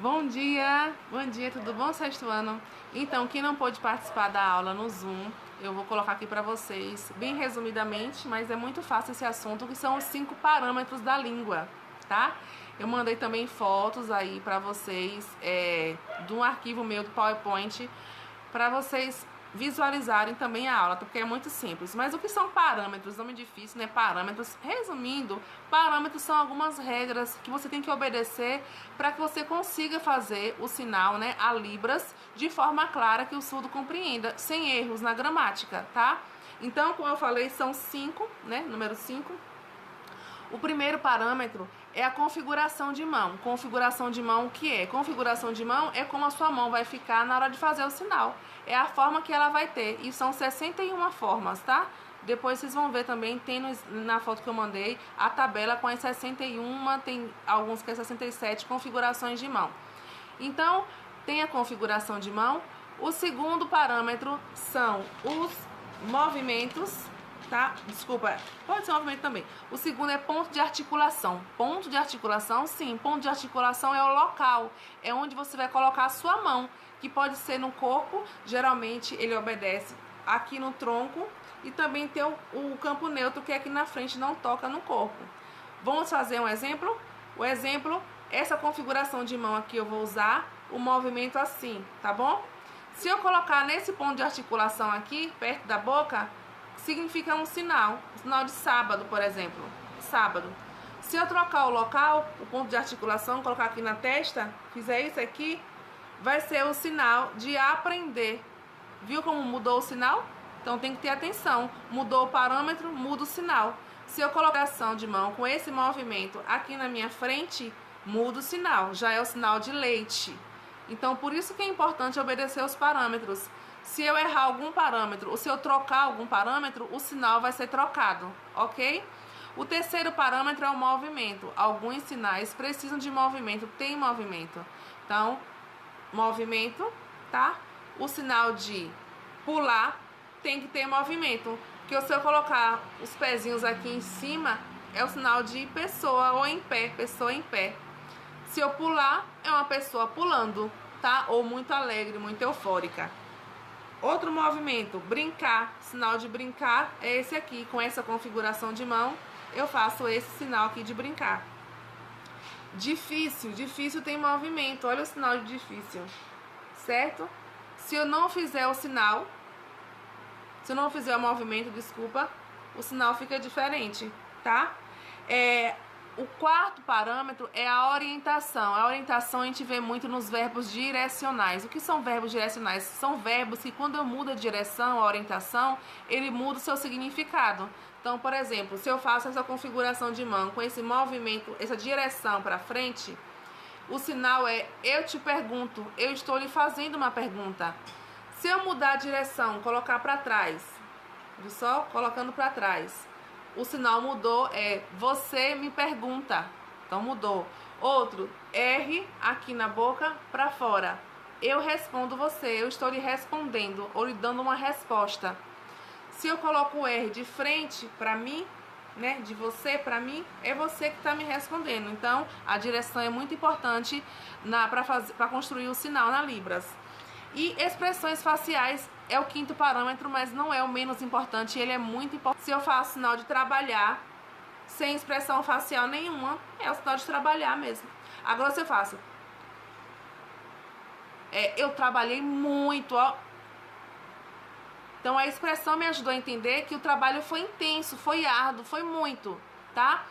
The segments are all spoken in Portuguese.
Bom dia, tudo bom, sexto ano? Então, quem não pôde participar da aula no Zoom, eu vou colocar aqui para vocês, bem resumidamente, mas é muito fácil esse assunto, que são os 5 parâmetros da língua, tá? Eu mandei também fotos aí para vocês, de um arquivo meu do PowerPoint, para vocês visualizarem também a aula, porque é muito simples. Mas o que são parâmetros? Nome difícil, né? Parâmetros. Resumindo, parâmetros são algumas regras que você tem que obedecer para que você consiga fazer o sinal, né, a libras, de forma clara que o surdo compreenda, sem erros na gramática, tá? Então, como eu falei, são 5, né? Número 5. O primeiro parâmetro é a configuração de mão. Configuração de mão, o que é? Configuração de mão é como a sua mão vai ficar na hora de fazer o sinal. É a forma que ela vai ter. E são 61 formas, tá? Depois vocês vão ver também, tem na foto que eu mandei, a tabela com as 61, tem alguns que é 67 configurações de mão. Então, tem a configuração de mão. O segundo parâmetro são os movimentos, tá? Desculpa, pode ser um movimento também. O segundo é ponto de articulação. Ponto de articulação, sim, ponto de articulação é o local, é onde você vai colocar a sua mão, que pode ser no corpo, geralmente ele obedece aqui no tronco, e também tem o campo neutro, que é aqui na frente, não toca no corpo. Vamos fazer um exemplo? O exemplo, essa configuração de mão aqui eu vou usar o movimento assim, tá bom? Se eu colocar nesse ponto de articulação aqui, perto da boca, significa um sinal de sábado, por exemplo, sábado. Se eu trocar o local, o ponto de articulação, colocar aqui na testa, fizer isso aqui, vai ser o sinal de aprender. Viu como mudou o sinal? Então tem que ter atenção. Mudou o parâmetro, muda o sinal. Se eu colocar ação de mão com esse movimento aqui na minha frente, muda o sinal. Já é o sinal de leite. Então por isso que é importante obedecer os parâmetros. Se eu errar algum parâmetro ou se eu trocar algum parâmetro, o sinal vai ser trocado, ok? O terceiro parâmetro é o movimento. Alguns sinais precisam de movimento, tem movimento. Então, movimento, tá? O sinal de pular tem que ter movimento. Porque se eu colocar os pezinhos aqui em cima, é o sinal de pessoa ou em pé, pessoa em pé. Se eu pular, é uma pessoa pulando, tá? Ou muito alegre, muito eufórica. Outro movimento, brincar. Sinal de brincar é esse aqui. Com essa configuração de mão, eu faço esse sinal aqui de brincar. Difícil. Difícil tem movimento. Olha o sinal de difícil. Certo? Se eu não fizer o sinal, se eu não fizer o movimento, desculpa, o sinal fica diferente, tá? O quarto parâmetro é a orientação. A orientação a gente vê muito nos verbos direcionais. O que são verbos direcionais? São verbos que quando eu mudo a direção, a orientação, ele muda o seu significado. Então, por exemplo, se eu faço essa configuração de mão com esse movimento, essa direção para frente, o sinal é eu te pergunto, eu estou lhe fazendo uma pergunta. Se eu mudar a direção, colocar para trás, viu só? Colocando para trás. O sinal mudou, é você me pergunta. Então mudou. Outro, R aqui na boca para fora. Eu respondo você, eu estou lhe respondendo ou lhe dando uma resposta. Se eu coloco o R de frente para mim, né, de você para mim, é você que está me respondendo. Então a direção é muito importante para construir o sinal na Libras. E expressões faciais é o quinto parâmetro, mas não é o menos importante, ele é muito importante. Se eu faço sinal de trabalhar sem expressão facial nenhuma, é o sinal de trabalhar mesmo. Agora se eu faço eu trabalhei muito, ó. Então a expressão me ajudou a entender que o trabalho foi intenso, foi árduo, foi muito, tá?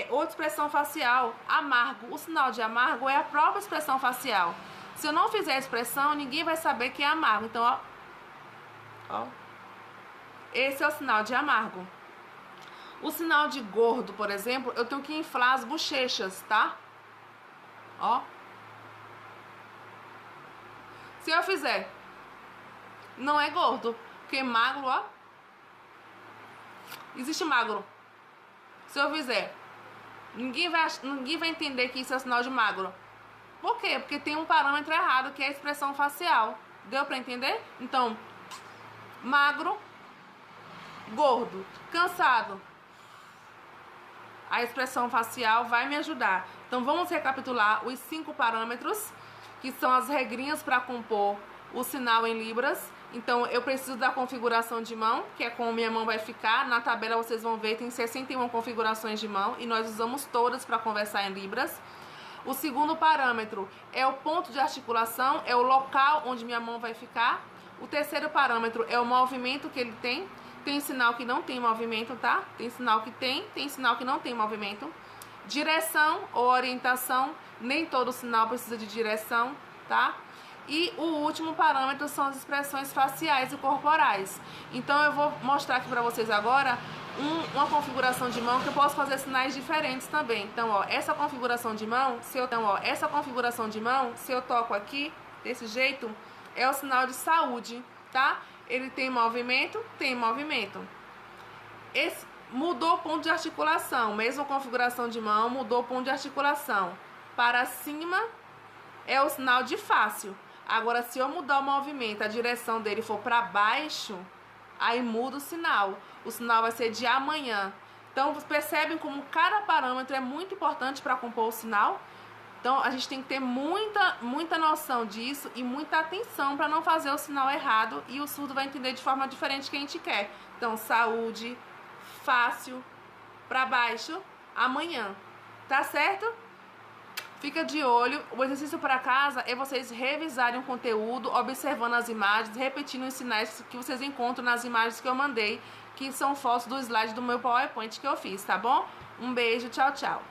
Outra expressão facial, amargo. O sinal de amargo é a própria expressão facial. Se eu não fizer a expressão, ninguém vai saber que é amargo. Então, ó. Esse é o sinal de amargo. O sinal de gordo, por exemplo, eu tenho que inflar as bochechas, tá? Ó. Se eu fizer, não é gordo. Porque magro, ó. Existe magro. Se eu fizer, ninguém vai entender que isso é sinal de magro. Por quê? Porque tem um parâmetro errado, que é a expressão facial. Deu pra entender? Então, magro, gordo, cansado. A expressão facial vai me ajudar. Então, vamos recapitular os 5 parâmetros. que são as regrinhas para compor o sinal em libras. Então, eu preciso da configuração de mão, que é como minha mão vai ficar. Na tabela vocês vão ver, tem 61 configurações de mão e nós usamos todas para conversar em libras. O segundo parâmetro é o ponto de articulação, é o local onde minha mão vai ficar. O terceiro parâmetro é o movimento que ele tem. Tem sinal que não tem movimento, tá? Tem sinal que tem sinal que não tem movimento. Direção ou orientação, nem todo sinal precisa de direção, tá? E o último parâmetro são as expressões faciais e corporais. Então eu vou mostrar aqui para vocês agora uma configuração de mão que eu posso fazer sinais diferentes também. Então, ó, essa configuração de mão, se eu toco aqui desse jeito, é o sinal de saúde, tá? Ele tem movimento, Mudou o ponto de articulação, mesma configuração de mão, mudou o ponto de articulação. Para cima é o sinal de fácil. Agora, se eu mudar o movimento, a direção dele for para baixo, aí muda o sinal. O sinal vai ser de amanhã. Então, percebem como cada parâmetro é muito importante para compor o sinal? Então, a gente tem que ter muita noção disso e muita atenção para não fazer o sinal errado e o surdo vai entender de forma diferente que a gente quer. Então, saúde, fácil, para baixo, amanhã. Tá certo? Fica de olho. O exercício para casa é vocês revisarem o conteúdo, observando as imagens, repetindo os sinais que vocês encontram nas imagens que eu mandei, que são fotos do slide do meu PowerPoint que eu fiz, tá bom? Um beijo, tchau, tchau.